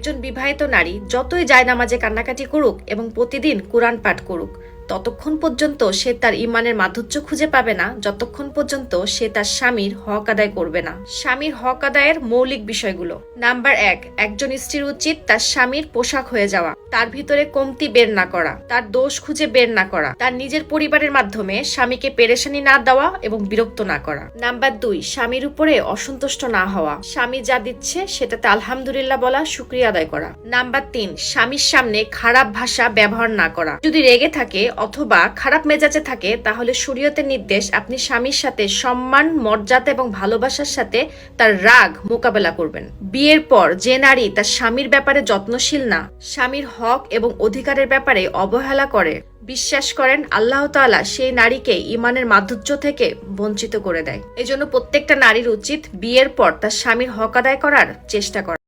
একজন বিবাহিত নারী যতই জায়নামাজে কান্নাকাটি করুক এবং প্রতিদিন কোরআন পাঠ করুক, ততক্ষণ পর্যন্ত সে তার ঈমানের মাধুর্য খুঁজে পাবে না যতক্ষণ পর্যন্ত সে তার স্বামীর হক আদায় করবে না। স্বামীর হক আদায়ের মৌলিক বিষয়গুলো। নাম্বার 1, একজন স্ত্রীর উচিত তার স্বামীর পোশাক হয়ে যাওয়া, তার ভিতরে কমতি বের না করা, তার দোষ খুঁজে বের না করা, তার নিজের পরিবারের মাধ্যমে স্বামীকে পেরেশানি না দেওয়া এবং বিরক্ত না করা। নাম্বার 2, স্বামীর উপরে অসন্তুষ্ট না হওয়া, স্বামী যা দিচ্ছে সেটাতে আলহামদুলিল্লাহ বলা, শুকরিয়া আদায় করা। নাম্বার 3, স্বামীর সামনে খারাপ ভাষা ব্যবহার না করা। যদি রেগে থাকে অথবা খারাপ মেজাজে থাকে তাহলে শরীয়তের নির্দেশ আপনি স্বামীর সাথে সম্মান, মর্যাদা এবং ভালোবাসার সাথে তার রাগ মোকাবেলা করবেন। বিয়ের পর যে নারী তার স্বামীর ব্যাপারে যত্নশীল না, স্বামীর হক এবং অধিকারের ব্যাপারে অবহেলা করে, বিশ্বাস করেন আল্লাহ তাআলা সেই নারীকে ঈমানের মাধুর্য থেকে বঞ্চিত করে দেয়। এজন্য প্রত্যেকটা নারীর উচিত বিয়ের পর তার স্বামীর হক আদায় করার চেষ্টা করা।